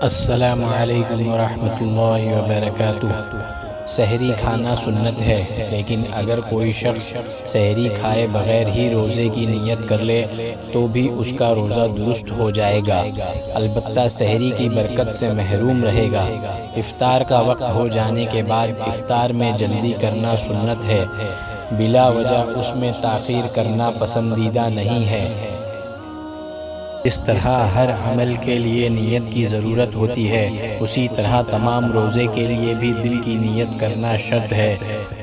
السلام علیکم ورحمۃ اللہ وبرکاتہ۔ سحری کھانا سنت ہے، لیکن اگر کوئی شخص سحری کھائے بغیر ہی روزے کی نیت کر لے تو بھی اس کا روزہ درست ہو جائے گا، البتہ سحری کی برکت سے محروم رہے گا۔ افطار کا وقت ہو جانے کے بعد افطار میں جلدی کرنا سنت ہے، بلا وجہ اس میں تاخیر کرنا پسندیدہ نہیں ہے۔ جس طرح ہر عمل کے لیے نیت کی ضرورت ہوتی ہے، اسی طرح تمام روزے کے لیے بھی دل کی نیت کرنا شرط ہے۔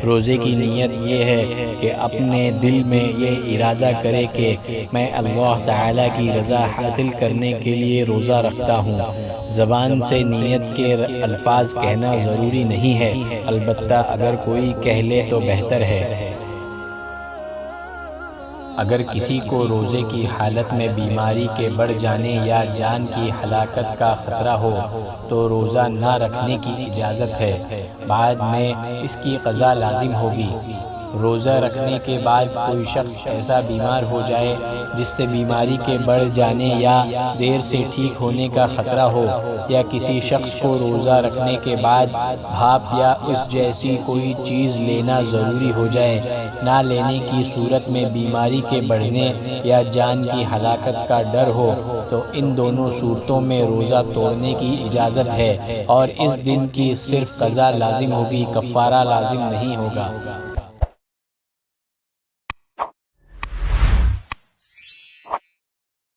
روزے کی نیت یہ ہے کہ اپنے دل میں یہ ارادہ کرے کہ میں اللہ تعالیٰ کی رضا حاصل کرنے کے لیے روزہ رکھتا ہوں۔ زبان سے نیت کے الفاظ کہنا ضروری نہیں ہے، البتہ اگر کوئی کہہ لے تو بہتر ہے۔ اگر کسی کو روزے کی حالت میں بیماری کے بڑھ جانے یا جان کی ہلاکت کا خطرہ ہو تو روزہ نہ رکھنے کی اجازت ہے، بعد میں اس کی قضا لازم ہوگی۔ روزہ رکھنے کے بعد کوئی شخص ایسا بیمار ہو جائے جس سے بیماری کے بڑھ جانے یا دیر سے ٹھیک ہونے کا خطرہ ہو، یا کسی شخص کو روزہ رکھنے کے بعد بھاپ یا اس جیسی کوئی چیز لینا ضروری ہو جائے، نہ لینے کی صورت میں بیماری کے بڑھنے یا جان کی ہلاکت کا ڈر ہو تو ان دونوں صورتوں میں روزہ توڑنے کی اجازت ہے، اور اس دن کی صرف قضا لازم ہوگی، کفارہ لازم نہیں ہوگا۔